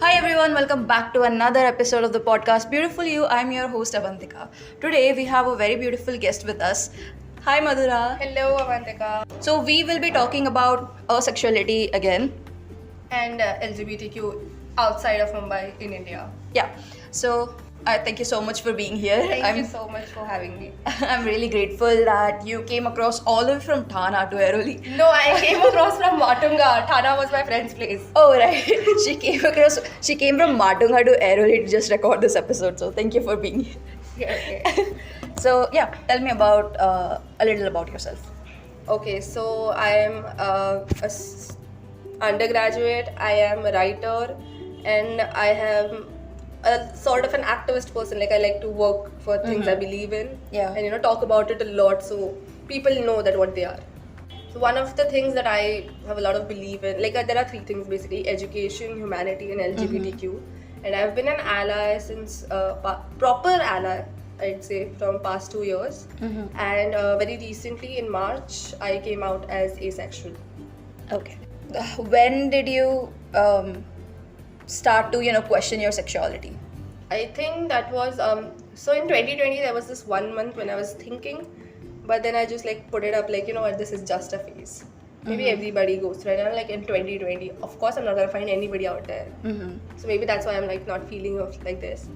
Hi everyone, welcome back to another episode of the podcast Beautiful You. I'm your host Avantika. Today we have a very beautiful guest with us. Hi Madhura. Hello, Avantika. So we will be talking about asexuality again. And LGBTQ outside of Mumbai in India. Yeah. So I thank you so much for being here. Thank you so much for having me. I'm really grateful that you came across all the way from Thana to Airoli. No, I came across from Matunga. Thana was my friend's place. Oh right. She came from Matunga to Airoli to just record this episode. So thank you for being here. Okay. So yeah, tell me about a little about yourself. Okay, so I am undergraduate. I am a writer, and I am a sort of an activist person. Like I like to work for things I believe in, Yeah. and talk about it a lot so people know that what they are. So one of the things that I have a lot of belief in, like there are three things basically: education, humanity, and LGBTQ. And I've been an ally since proper ally, I'd say, from past 2 years. And very recently in March, I came out as asexual. Okay. When did you start to question your sexuality? I think that was so in 2020 there was this 1 month when I was thinking, but then I just like put it up like what, this is just a phase. Maybe everybody goes through it. And like in 2020, of course I'm not gonna find anybody out there. So maybe that's why I'm like not feeling of like this.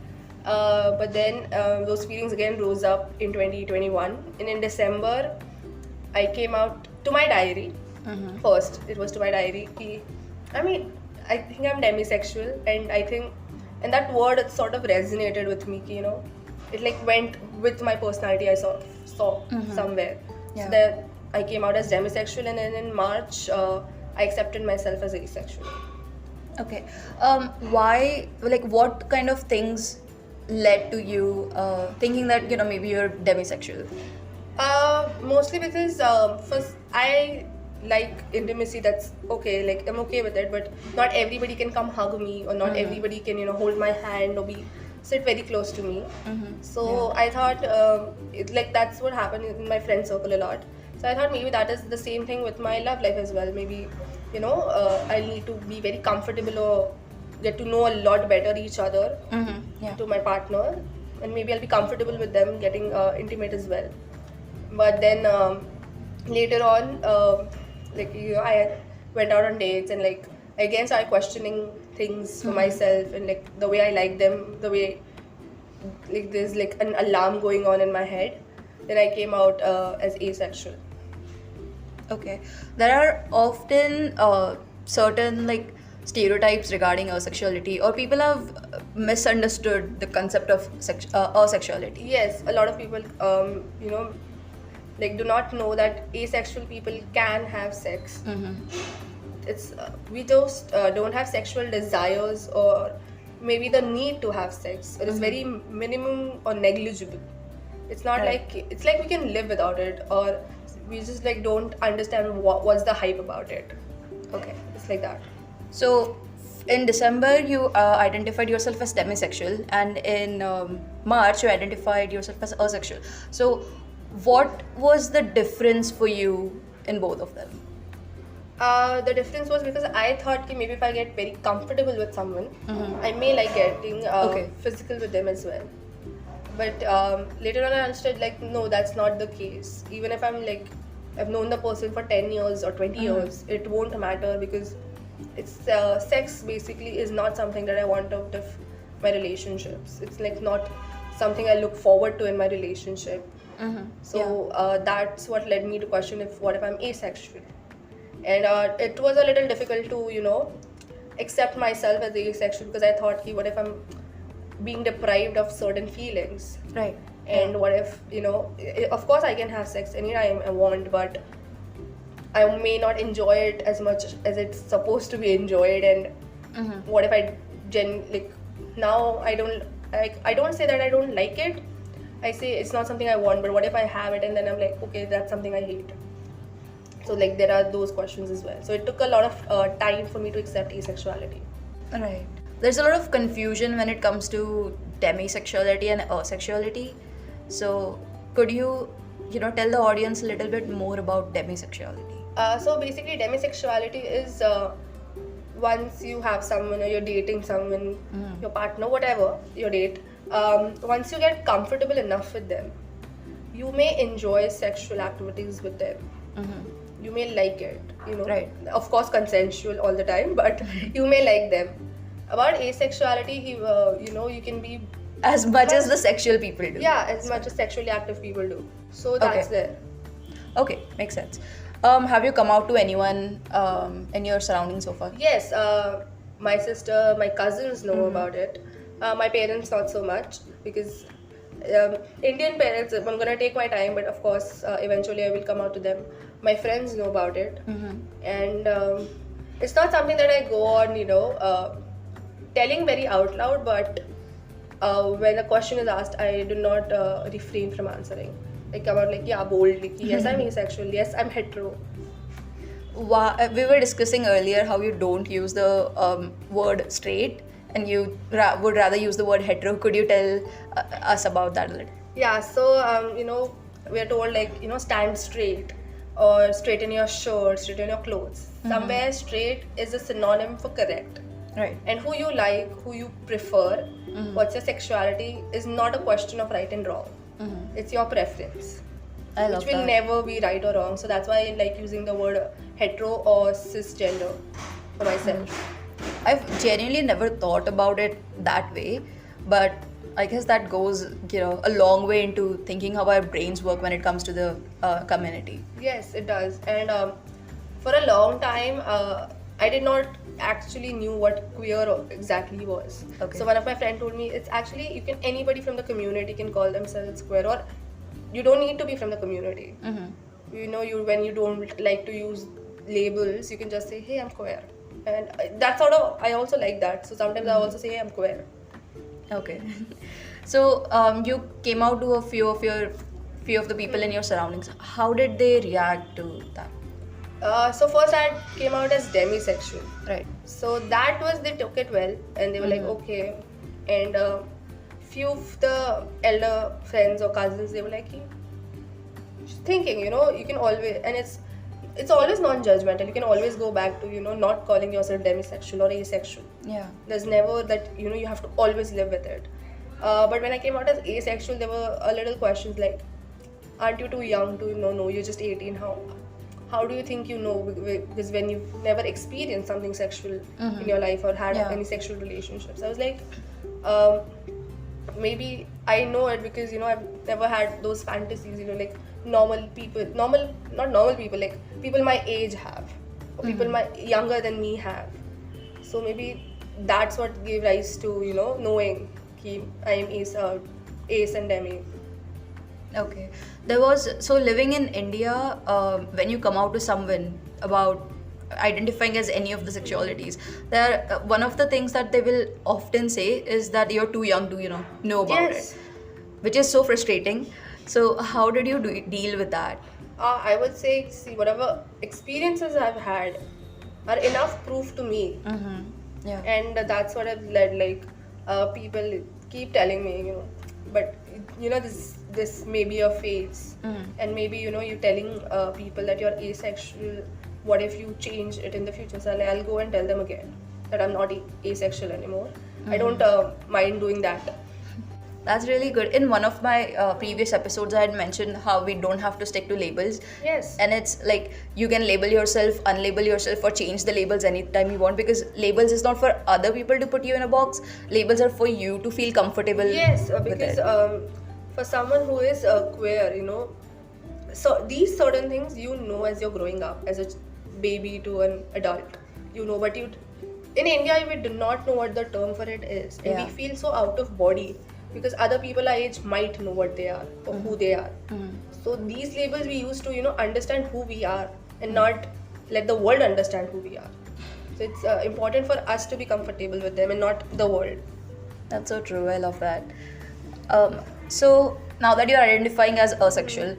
But then those feelings again rose up in 2021, and in December I came out to my diary. First it was to my diary. I think I'm demisexual, and I think, and that word it sort of resonated with me. It like went with my personality. I saw somewhere. Yeah. So that I came out as demisexual, and then in March I accepted myself as asexual. Okay. Why? Like, what kind of things led to you thinking that maybe you're demisexual? Mostly because first I like intimacy. That's okay. Like I'm okay with it, but not everybody can come hug me, or not everybody can hold my hand or sit very close to me. So I thought that's what happened in my friend circle a lot. So I thought maybe that is the same thing with my love life as well. Maybe I need to be very comfortable or get to know a lot better each other to my partner, and maybe I'll be comfortable with them getting intimate as well. But then later on, I went out on dates, and like I again started questioning things for myself, and like the way I like them, the way like there's like an alarm going on in my head. Then I came out as asexual. Okay. There are often certain like stereotypes regarding asexuality, or people have misunderstood the concept of asexuality. Yes, a lot of people, do not know that asexual people can have sex. It's we just don't have sexual desires, or maybe the need to have sex. It is very minimum or negligible. It's not it's like we can live without it, or we just like don't understand what's the hype about it. Okay. It's like that. So in December you identified yourself as demisexual, and in March you identified yourself as asexual. So what was the difference for you in both of them? The difference was because I thought that maybe if I get very comfortable with someone, I may like getting physical with them as well. But later on I understood no, that's not the case. Even if I've known the person for 10 years or 20 years, it won't matter, because it's sex basically is not something that I want out of my relationships. It's like not something I look forward to in my relationship. So that's what led me to question what if I'm asexual. And it was a little difficult to accept myself as asexual, because I thought what if I'm being deprived of certain feelings, Right. and what if of course I can have sex anytime I want, but I may not enjoy it as much as it's supposed to be enjoyed. And what if I now I don't say that I don't like it. I say it's not something I want, but what if I have it and then I'm like, okay, that's something I hate. So there are those questions as well. So it took a lot of time for me to accept asexuality. Right. There's a lot of confusion when it comes to demisexuality and asexuality. So could you tell the audience a little bit more about demisexuality? So basically demisexuality is once you have someone or you're dating someone, your partner, whatever you date, once you get comfortable enough with them, you may enjoy sexual activities with them. You may like it, Right. Of course, consensual all the time, but you may like them. About asexuality, you can be As much as the sexual people do. as much as sexually active people do. So that's Okay. there. Okay, makes sense. Have you come out to anyone in your surroundings so far? Yes, my sister, my cousins know about it. My parents not so much because Indian parents, I'm gonna take my time, but of course, eventually I will come out to them. My friends know about it, and it's not something that I go on, telling very out loud. But when a question is asked, I do not refrain from answering. I come out like boldly. Yes, I'm asexual. Yes, I'm hetero. We were discussing earlier how you don't use the word straight and you would rather use the word hetero. Could you tell us about that a little? Yeah, so we are told stand straight or straighten your shirt, straighten your clothes. Somewhere straight is a synonym for correct. Right. And who you like, who you prefer, what's your sexuality is not a question of right and wrong. It's your preference, I love which will that. never be right or wrong. So that's why I like using the word hetero or cisgender for myself. I've genuinely never thought about it that way, but I guess that goes, a long way into thinking how our brains work when it comes to the community. Yes, it does. And for a long time, I did not actually knew what queer exactly was. Okay. So one of my friends told me it's actually anybody from the community can call themselves queer, or you don't need to be from the community. When you don't like to use labels, you can just say, hey, I'm queer. And that's I also like that. So sometimes I also say, hey, I'm queer. Okay. So you came out to a few of the people in your surroundings. How did they react to that? So first I came out as demisexual. Right. So they took it well, and they were like, okay. And few of the elder friends or cousins, they were like, thinking, you can always, and it's always non-judgmental. You can always go back to, not calling yourself demisexual or asexual. Yeah. There's never that, you have to always live with it. But when I came out as asexual, there were a little questions like, aren't you too young to know? You're just 18. How do you think you know? Because when you've never experienced something sexual in your life or had any sexual relationships, I was like, maybe I know it because I've never had those fantasies. Like not normal people, like people my age have, or people younger than me have. So maybe that's what gave rise to knowing I am ace and demi. Okay. Living in India, when you come out to someone about identifying as any of the sexualities, one of the things that they will often say is that you're too young to know about Yes. it, which is so frustrating. So how did you deal with that? I would say, whatever experiences I've had are enough proof to me, Yeah. and that's what I've led. People keep telling me, but this may be a phase, and maybe you're telling people that you're asexual. What if you change it in the future? So I'll go and tell them again that I'm not asexual anymore. I don't mind doing that. That's really good. In one of my previous episodes, I had mentioned how we don't have to stick to labels. Yes. And it's like you can label yourself, unlabel yourself, or change the labels anytime you want, because labels is not for other people to put you in a box. Labels are for you to feel comfortable Yes, with because it. for someone who is queer, so these certain things as you're growing up, as a baby to an adult, but in India we do not know what the term for it is, and Yeah. we feel so out of body because other people our age might know what they are or who they are. So these labels we use to understand who we are and not let the world understand who we are. So it's important for us to be comfortable with them and not the world. That's so true. I love that. So now that you're identifying as asexual,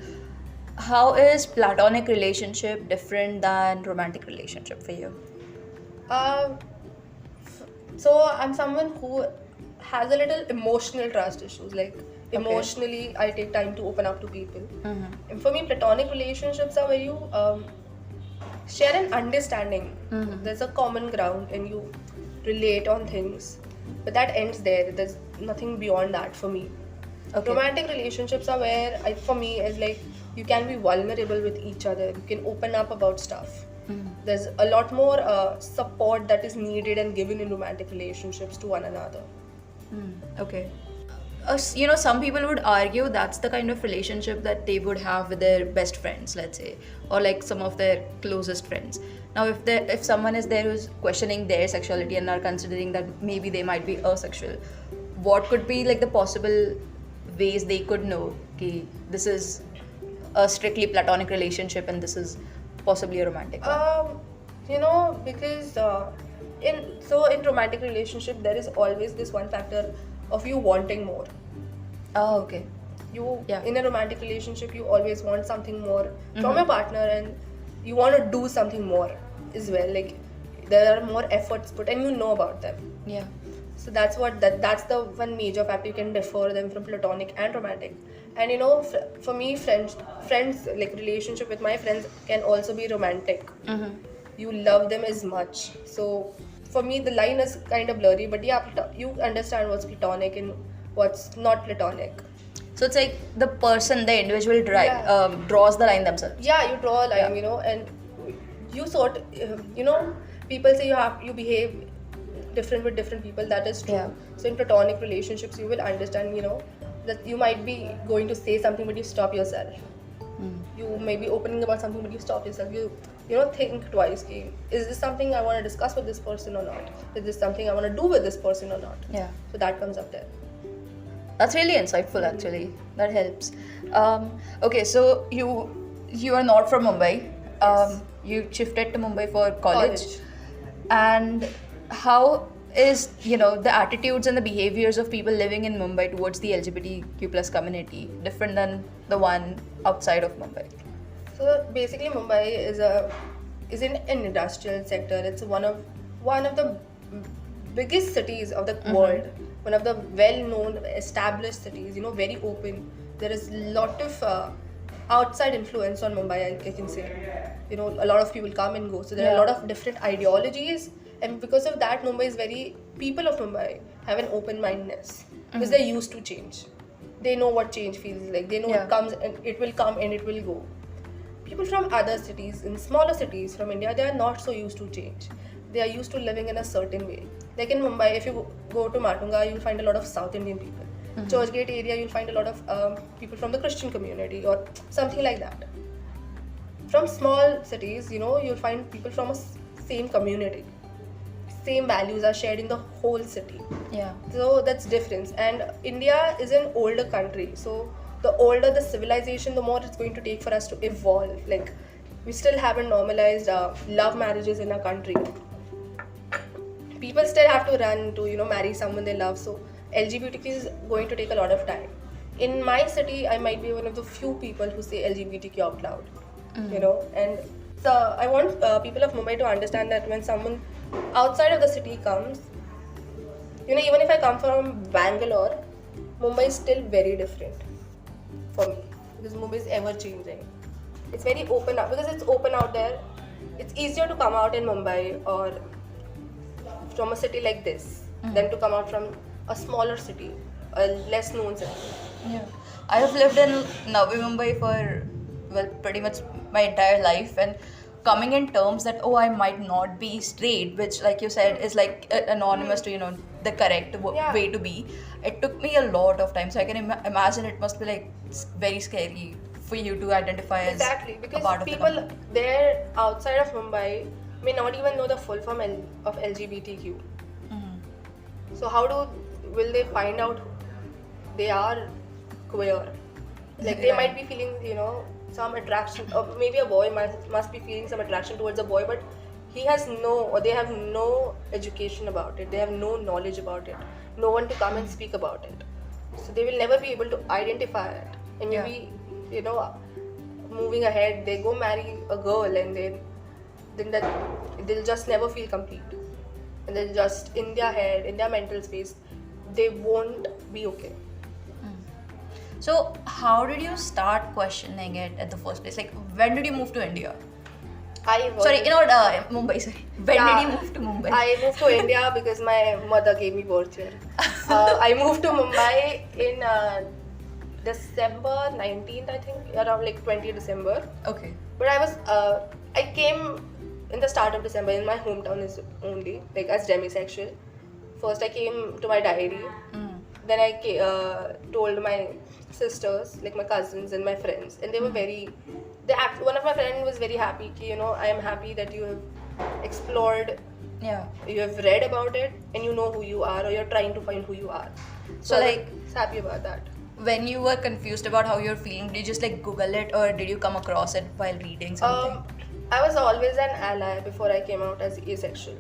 how is platonic relationship different than romantic relationship for you? So I'm someone who has a little emotional trust issues. Like emotionally, I take time to open up to people. And for me, platonic relationships are very share an understanding. There's a common ground and you relate on things, but that ends there. There's nothing beyond that for me. Okay. Romantic relationships are where for me is like you can be vulnerable with each other, you can open up about stuff. There's a lot more support that is needed and given in romantic relationships to one another. Okay. Some people would argue that's the kind of relationship that they would have with their best friends, let's say, or like some of their closest friends. Now, if someone is there who's questioning their sexuality and are considering that maybe they might be asexual, what could be like the possible ways they could know, okay, this is a strictly platonic relationship and this is possibly a romantic one? Because in romantic relationship there is always this one factor of you wanting more. Oh, okay. In a romantic relationship you always want something more from your partner, and you want to do something more as well. Like there are more efforts put and you know about them. Yeah. So that's the one major factor you can differ them from platonic and romantic. And for me, friends like relationship with my friends can also be romantic. You love them as much. So for me, the line is kind of blurry. But yeah, you understand what's platonic and what's not platonic. So it's like the person, the individual draws the line themselves. Yeah, you draw a line, and you people say you behave different with different people. That is true. Yeah. So in platonic relationships, you will understand, that you might be going to say something, but you stop yourself. You may be opening about something, but you stop yourself. You think twice. Is this something I want to discuss with this person or not? Is this something I want to do with this person or not? Yeah. So that comes up there. That's really insightful, actually. That helps. Okay, so you are not from Mumbai. Yes. You shifted to Mumbai for college. And how is the attitudes and the behaviors of people living in Mumbai towards the LGBTQ plus community different than the one outside of Mumbai? So basically, Mumbai is in an industrial sector. It's one of the biggest cities of the world. One of the well-known, established cities. Very open. There is a lot of outside influence on Mumbai, I can say. A lot of people come and go. So there are a lot of different ideologies. And because of that, people of Mumbai have an open-mindedness. Because they're used to change. They know what change feels like. They know it comes and it will come and it will go. People from other cities, in smaller cities from India, they are not so used to change. They are used to living in a certain way. Like in Mumbai, if you go to Matunga, you'll find a lot of South Indian people. Churchgate area, you'll find a lot of people from the Christian community or something like that. From small cities, you'll find people from a same community. Same values are shared in the whole city. Yeah. So that's difference. And India is an older country. So the older the civilization, the more it's going to take for us to evolve. Like we still haven't normalized love marriages in our country. People still have to run to marry someone they love. So LGBTQ is going to take a lot of time. In my city, I might be one of the few people who say LGBTQ out loud. And so I want people of Mumbai to understand that when someone outside of the city comes, even if I come from Bangalore, Mumbai is still very different for me because Mumbai is ever changing. It's very open up because it's open out there. It's easier to come out in Mumbai or from a city like this than to come out from a smaller city, a less known city. Yeah. I have lived in Navi Mumbai for pretty much my entire life, and coming in terms that I might not be straight, which like you said is like anonymous to the correct way to be. It took me a lot of time, so I can imagine it must be like very scary for you to identify as because a part of people there outside of Mumbai may not even know the full form of LGBTQ. So how will they find out they are queer? Like they might be feeling some attraction, or maybe a boy must be feeling some attraction towards a boy, but they have no education about it, they have no knowledge about it, no one to come and speak about it, so they will never be able to identify it. And maybe moving ahead, they go marry a girl and then they'll just never feel complete, and they'll just in their head, in their mental space, they won't be okay. So how did you start questioning it at the first place? Like when did you move to India? I was Sorry, Mumbai. Sorry. When did you move to Mumbai? I moved to India because my mother gave me birth here. I moved to Mumbai in December 19th, I think, around like 20 December. Okay. But I came in the start of December in my hometown is only, like as demisexual. First I came to my diary. Then I told my sisters, like my cousins and my friends, and they were one of my friends was very happy, I am happy that you have explored, you have read about it, and you know who you are, or you're trying to find who you are. So I was happy about that. When you were confused about how you're feeling, did you just like Google it, or did you come across it while reading something? I was always an ally before I came out as asexual.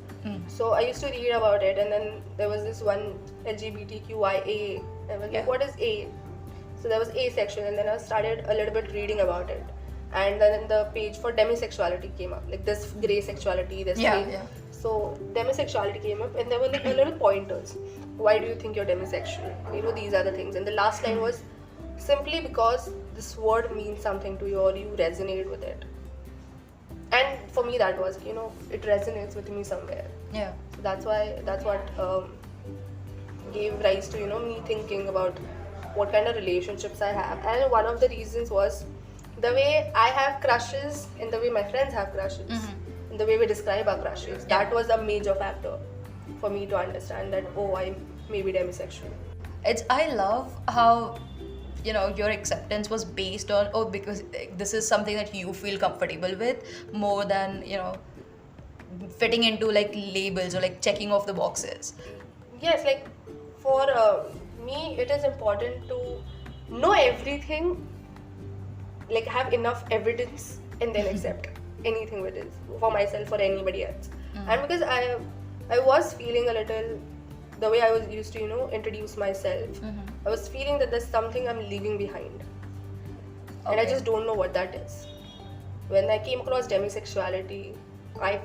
So I used to read about it, and then there was this one LGBTQIA. I was like, what is A? So there was asexual, and then I started a little bit reading about it. And then the page for demisexuality came up, like this grey sexuality, this grey. So demisexuality came up, and there were like a little pointers. Why do you think you're demisexual? These are the things. And the last line was simply because this word means something to you, or you resonate with it. And for me, that was, it resonates with me somewhere. Yeah. So that's what gave rise to, me thinking about what kind of relationships I have. And one of the reasons was the way I have crushes and the way my friends have crushes, and the way we describe our crushes. That was a major factor for me to understand that, I may be demisexual. I love how your acceptance was based on because this is something that you feel comfortable with more than fitting into like labels or like checking off the boxes. Yes, like for me it is important to know everything, like have enough evidence and then accept anything with it for myself or anybody else. And because I was feeling a little the way I was used to introduce myself, I was feeling that there's something I'm leaving behind, and I just don't know what that is. When I came across demisexuality, I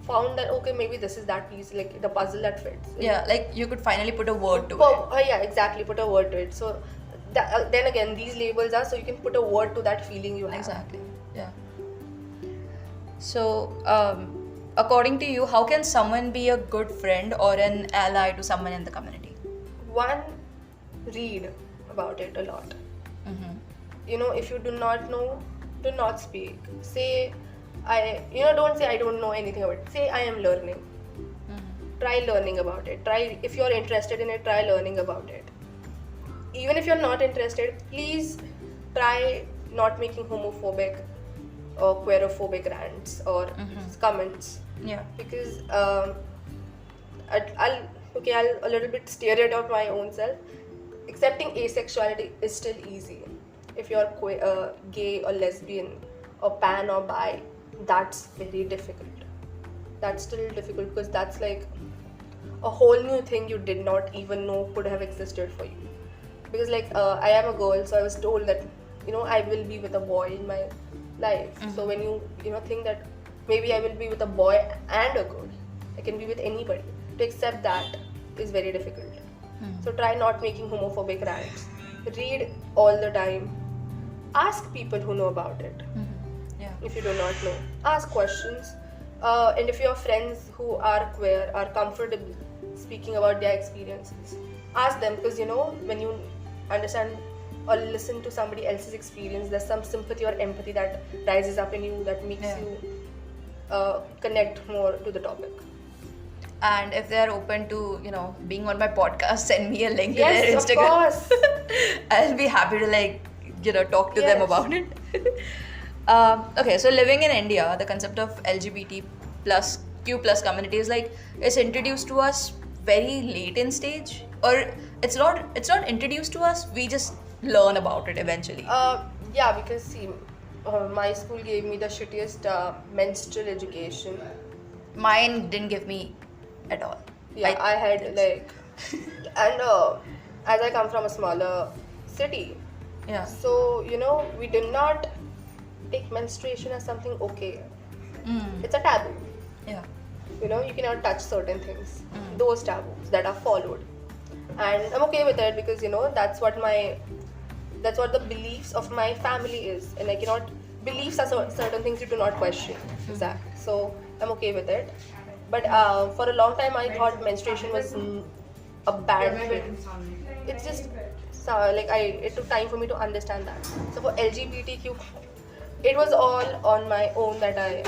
found that maybe this is that piece, like the puzzle that fits. Like you could finally put a word to it. Yeah, exactly, put a word to it. So then again, these labels are so you can put a word to that feeling you have. Exactly. Yeah. So according to you, how can someone be a good friend or an ally to someone in the community? One, read about it a lot. If you do not know, do not speak. Say, don't say I don't know anything about it. Say I am learning. Try learning about it. If you're interested in it, try learning about it. Even if you're not interested, please try not making homophobic or queerophobic rants or comments. Yeah. Because I'll a little bit stereotype my own self. Accepting asexuality is still easy. If you're gay or lesbian or pan or bi, that's very difficult. That's still difficult because that's like a whole new thing you did not even know could have existed for you. Because I am a girl, so I was told that I will be with a boy in my life. So when you think that maybe I will be with a boy and a girl, I can be with anybody. To accept that is very difficult. So try not making homophobic rants. Read all the time. Ask people who know about it. If you do not know, ask questions. And if your friends who are queer are comfortable speaking about their experiences, ask them, because when you understand or listen to somebody else's experience, there's some sympathy or empathy that rises up in you that makes you connect more to the topic. And if they're open to being on my podcast, send me a link to their Instagram. Yes, of course. I'll be happy to talk to them about it. Okay, so living in India, the concept of LGBTQ+ community is it's introduced to us very late in stage, or it's not introduced to us, we just learn about it eventually. Because see, my school gave me the shittiest menstrual education. Mine didn't give me at all. I had and as I come from a smaller city, so we did not take menstruation as something okay. It's a taboo. You cannot touch certain things. Those taboos that are followed, and I'm okay with it because that's what the beliefs of my family is, and I cannot beliefs are certain things you do not question. Exactly. So I'm okay with it. But for a long time, I thought menstruation was a bad thing. It's just like it took time for me to understand that. So for LGBTQ, it was all on my own that I,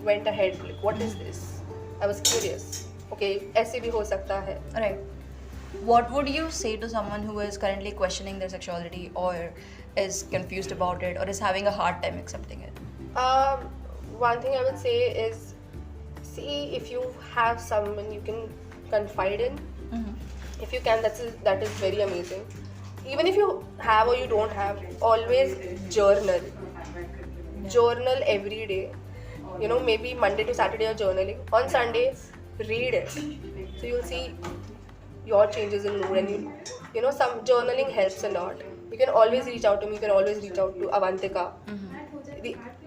went ahead. Like, what is this? I was curious. Okay, ऐसे भी हो सकता है. Right. What would you say to someone who is currently questioning their sexuality or is confused about it or is having a hard time accepting it? One thing I would say is, see if you have someone you can confide in. If you can, that is very amazing. Even if you have or you don't have, always journal. Journal every day. Maybe Monday to Saturday you're journaling. On Sunday, read it. So you'll see your changes in mood, and some journaling helps a lot. You can always reach out to me. You can always reach out to Avantika.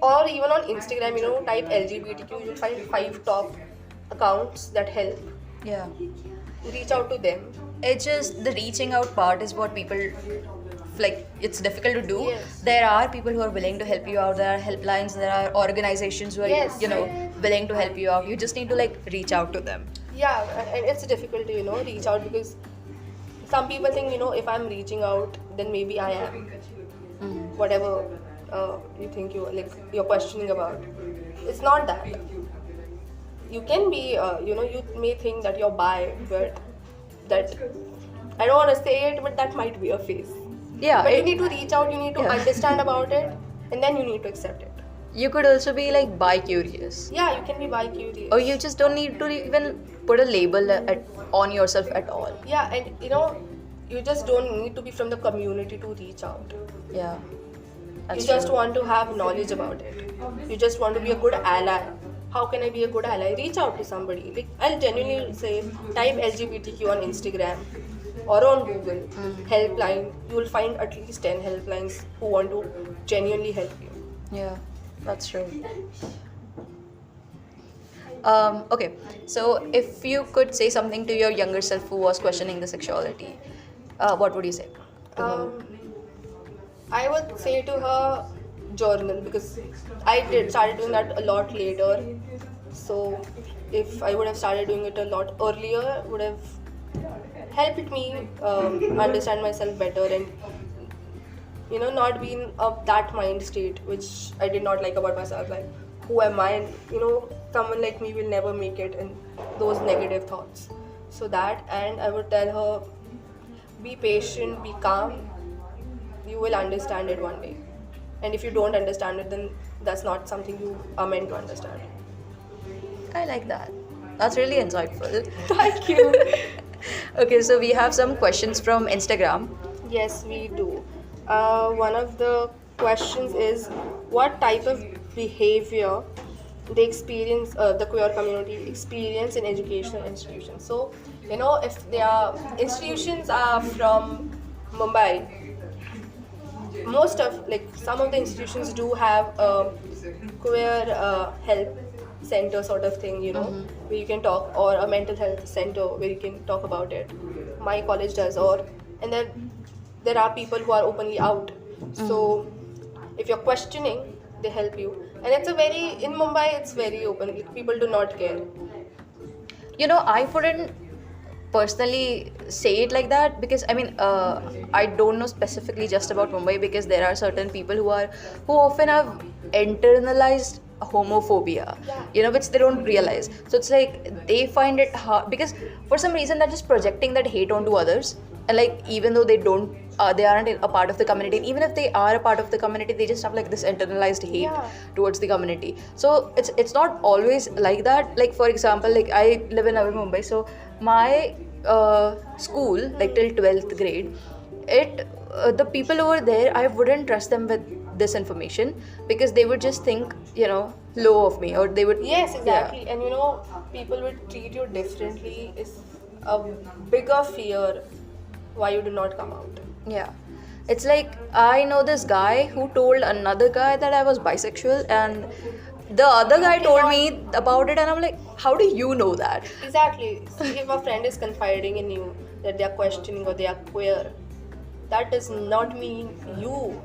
Or even on Instagram, type LGBTQ. You'll find 5 top accounts that help. Yeah. Reach out to them. It's just the reaching out part is what people like. It's difficult to do. Yes. There are people who are willing to help you out. There are helplines. There are organizations who are Yes. willing to help you out. You just need to reach out to them. Yeah, and it's difficult to reach out, because some people think if I'm reaching out, then maybe I am whatever you think you're questioning about. It's not that. You can be you may think that you're bi, but that, I don't want to say it, but that might be a phase. Yeah. But you need to reach out, you need to understand about it, and then you need to accept it. You could also be bi-curious. Yeah, you can be bi-curious. Or you just don't need to even put a label on yourself at all. Yeah, and you just don't need to be from the community to reach out. Yeah. That's You just true. want to have knowledge about it. You just want to be a good ally. How can I be a good ally? Reach out to somebody. I'll genuinely say, type LGBTQ on Instagram or on Google, helpline. You will find at least 10 helplines who want to genuinely help you. Yeah, that's true. Okay, so if you could say something to your younger self who was questioning the sexuality, what would you say to her? I would say to her, journal, because I started doing that a lot later. So if I would have started doing it a lot earlier, would have helped me understand myself better, and not be in that mind state which I did not like about myself. Like, who am I? And someone like me will never make it, and those negative thoughts. So that, and I would tell her, be patient, be calm. You will understand it one day. And if you don't understand it, then that's not something you are meant to understand. I like that. That's really insightful. Thank you. Okay, so we have some questions from Instagram. Yes, we do. One of the questions is, what type of behavior they experience, the queer community experience in educational institutions. So, if their institutions are from Mumbai, some of the institutions do have a queer help center sort of thing, where you can talk, or a mental health center where you can talk about it. My college does, and then there are people who are openly out. So if you're questioning, they help you. And in Mumbai, it's very open. People do not care. I wouldn't personally say it like that, because I don't know specifically just about Mumbai, because there are certain people who often have internalized homophobia, which they don't realize. So it's like they find it hard, because for some reason they're just projecting that hate onto others, and even though they aren't a part of the community, and even if they are a part of the community, they just have this internalized hate towards the community. So it's not always like that. For example, I live in Navi Mumbai, so my school, till 12th grade, the people over there, I wouldn't trust them with this information, because they would just think low of me, or they would. Yes, exactly. And people would treat you differently is a bigger fear why you do not come out. Yeah. It's I know this guy who told another guy that I was bisexual, and the other guy told me about it, and I'm like, how do you know that? Exactly. See, if a friend is confiding in you that they are questioning or they are queer, that does not mean you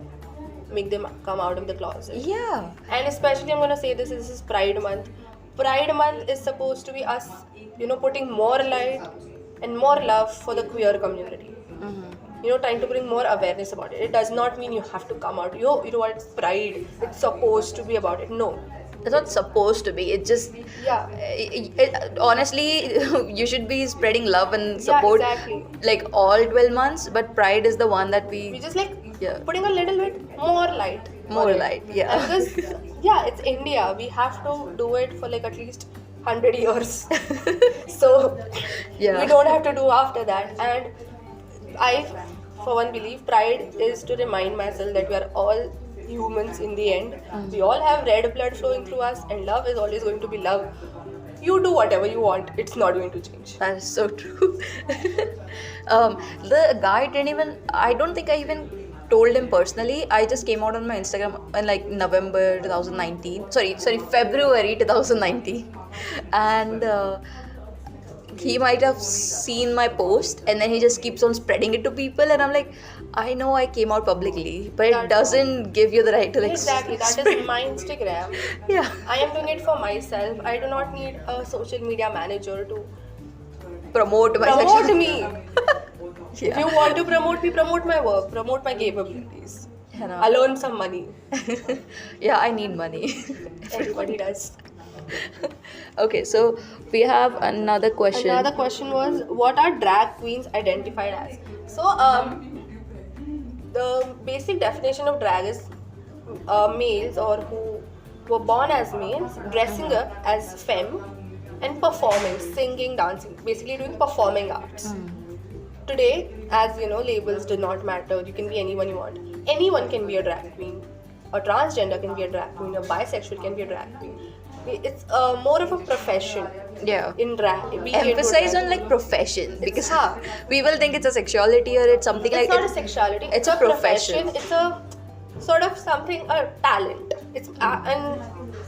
make them come out of the closet. Yeah. And especially, I'm gonna say this is Pride Month. Pride Month is supposed to be us, putting more light and more love for the queer community. Trying to bring more awareness about it. It does not mean you have to come out. You know what? It's Pride. It's supposed to be about it. No. It's not supposed to be. It just Yeah. Honestly, you should be spreading love and support exactly. like all 12 months. But Pride is the one that We just like Yeah. putting a little bit more light. More on it. light, yeah. And because it's India. We have to do it for like at least 100 years. So Yeah. we don't have to do after that. And I, for one, believe Pride is to remind myself that we are all humans in the end. We all have red blood flowing through us, and love is always going to be love. You do whatever you want, it's not going to change. That is so true. The guy didn't even. I don't think I even told him personally. I just came out on my Instagram in like November 2019. Sorry, February 2019, and he might have seen my post, and then he just keeps on spreading it to people, and I'm like, I know I came out publicly, but it doesn't give you the right to like Exactly, that spread. is my Instagram. Yeah. I am doing it for myself. I do not need a social media manager to Promote my promote sexual- me. If you want to promote me, promote my work, promote my capabilities. You know. I'll earn some money. Yeah, I need money. Everybody does. Okay, so we have another question. Another question was, what are drag queens identified as? So, the basic definition of drag is males or who were born as males, dressing up as femme, and performing, singing, dancing, basically doing performing arts. Today, as you know, labels do not matter. You can be anyone you want. Anyone can be a drag queen. A transgender can be a drag queen. A bisexual can be a drag queen. It's more of a profession. Yeah. In drag, Emphasize on like profession, because hard. people think it's a sexuality or it's something It's like not a sexuality. it's a profession. It's a sort of something, a talent. It's and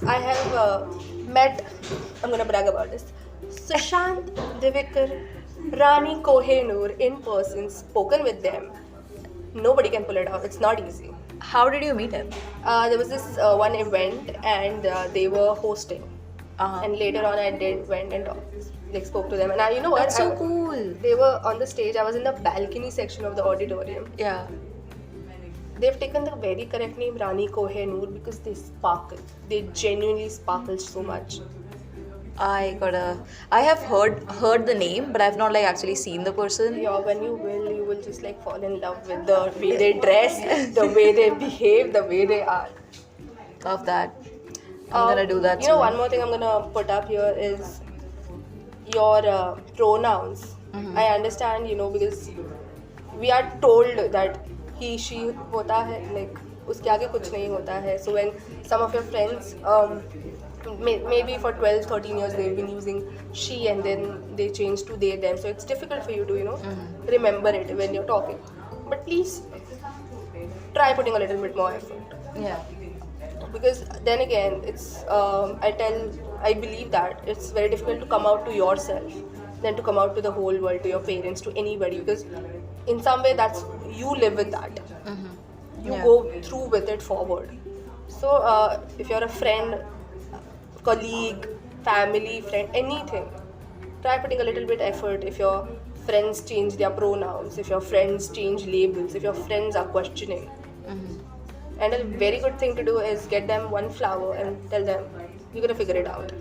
I have met. I'm gonna brag about this. Sushant Divikar, Rani Kohinoor in person, spoken with them. Nobody can pull it off. It's not easy. How did you meet him? There was this one event and they were hosting. And later on, I went and spoke to them. And you know what? That's so cool. They were on the stage. I was in the balcony section of the auditorium. Yeah. They've taken the very correct name, Rani Kohinoor, because they sparkle. They genuinely sparkle so much. I have heard the name, but I've not like actually seen the person. Yeah, when you will just like fall in love with the way they dress, the way they behave, the way they are. Love that. I'm gonna do that You know, soon. one more thing I'm gonna put up here is your pronouns. I understand, because we are told that he, she hota hai, like uske aage kuch nahi hota hai. So when some of your friends, maybe for 12, 13 years they've been using she and then they changed to they, them. So it's difficult for you to, remember it when you're talking. But please try putting a little bit more effort. Yeah. Because then again, it's I believe that it's very difficult to come out to yourself than to come out to the whole world, to your parents, to anybody, because in some way that's you live with that. You go through with it forward. So if you're a friend, colleague, family, friend, anything, try putting a little bit effort. If your friends change their pronouns, if your friends change labels, if your friends are questioning. And a very good thing to do is get them one flower and tell them, you're gonna figure it out.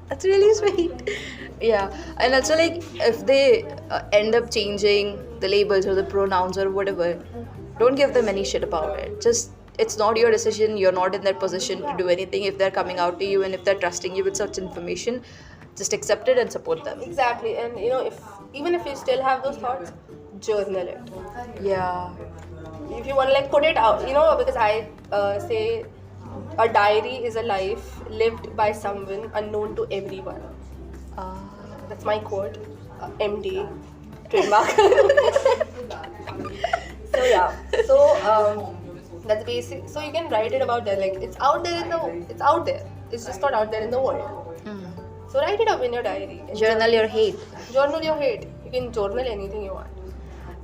That's really sweet. Yeah, and also like if they end up changing the labels or the pronouns or whatever, don't give them any shit about it. Just, it's not your decision. You're not in their position to do anything. If they're coming out to you and if they're trusting you with such information, just accept it and support them. Exactly. And even if you still have those thoughts, journal it. Yeah. If you want to put it out, because I say a diary is a life lived by someone unknown to everyone. That's my quote. MD, trademark. So yeah, that's basic. So you can write it about there. It's out there it's out there. It's just not out there in the world. So write it up in your diary. Journal your hate. Journal your hate. You can journal anything you want.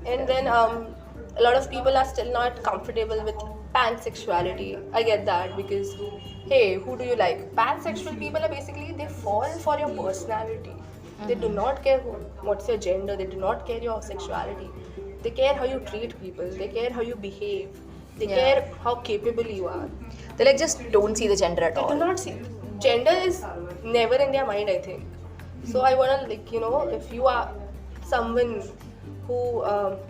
And then a lot of people are still not comfortable with pansexuality. I get that because, hey, who do you like? Pansexual people are basically, they fall for your personality. They do not care what's your gender. They do not care your sexuality. They care how you treat people. They care how you behave. They Yeah. care how capable you are. They like just don't see the gender at They do all. not see. Gender is never in their mind, I think. So I wanna, like, if you are someone who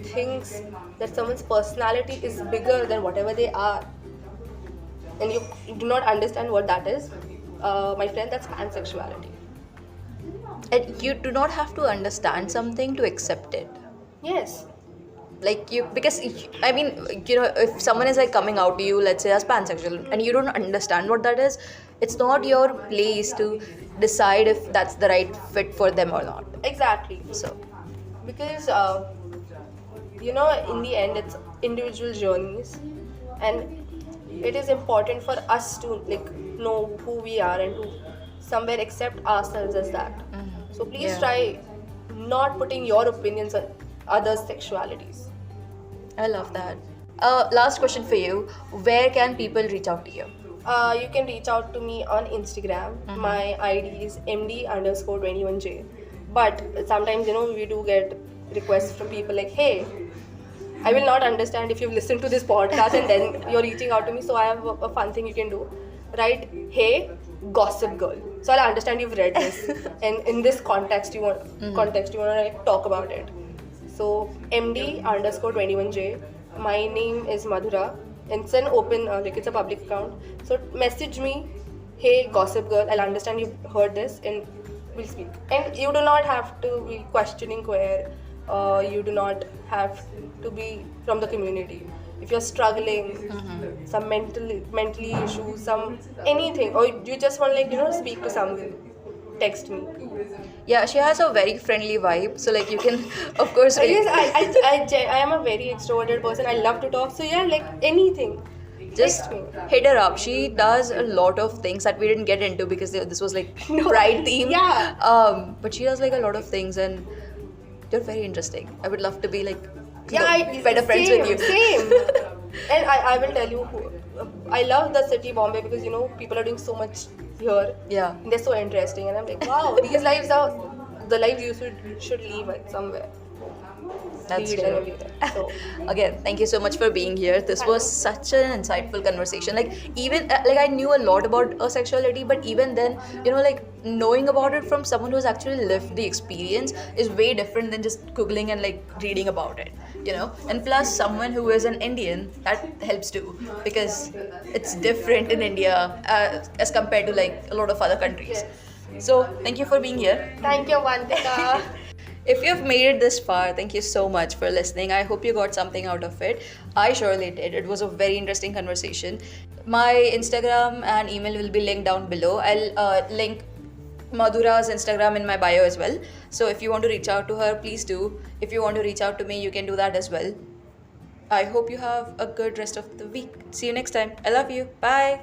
thinks that someone's personality is bigger than whatever they are, and you do not understand what that is, my friend, that's pansexuality. And you do not have to understand something to accept it. Yes. Like you, because I mean, if someone is like coming out to you, let's say as pansexual, and you don't understand what that is, it's not your place to decide if that's the right fit for them or not. Exactly. So Because in the end, it's individual journeys, and it is important for us to like know who we are and to somewhere accept ourselves as that. So please Yeah. try not putting your opinions on others' sexualities. I love that. Last question for you: where can people reach out to you? You can reach out to me on Instagram. My ID is MD_21J. But sometimes, we do get requests from people like, hey, I will not understand if you've listened to this podcast and then you're reaching out to me. So I have a fun thing you can do. Write, hey, gossip girl. So I'll understand you've read this. And in this context, you want to like talk about it. So MD_21J. My name is Madhura. It's an open, it's a public account. So message me, hey, gossip girl. I'll understand you've heard this and we'll speak. And you do not have to be questioning queer. You do not have to be from the community. If you're struggling, some mentally issues, some anything, or you just want speak to someone, text me. Yeah, she has a very friendly vibe, so like you can, of course. Yes, I am a very extroverted person. I love to talk. So yeah, like anything. Just Text me. hit her up. She does a lot of things that we didn't get into because this was like pride theme. Yeah. But she does like a lot of things, and you're very interesting. I would love to be like better friends same, with you. Same. And I will tell you, I love the city Bombay because people are doing so much here. Yeah. And they're so interesting, and I'm like, wow, these lives are the lives you should live at somewhere. That's Lead and true. everything. So Again, thank you so much for being here. This was such an insightful conversation. Like even like I knew a lot about asexuality, but even then, like knowing about it from someone who's actually lived the experience is way different than just googling and like reading about it. And plus someone who is an Indian, that helps too, because it's different in India as compared to like a lot of other countries. So thank you for being here. thank you, Vantika. If you've made it this far, thank you so much for listening. I hope you got something out of it. I surely did. It was a very interesting conversation. My Instagram and email will be linked down below. I'll link Madhura's Instagram in my bio as well. So if you want to reach out to her, please do. If you want to reach out to me, you can do that as well. I hope you have a good rest of the week. See you next time. I love you. Bye.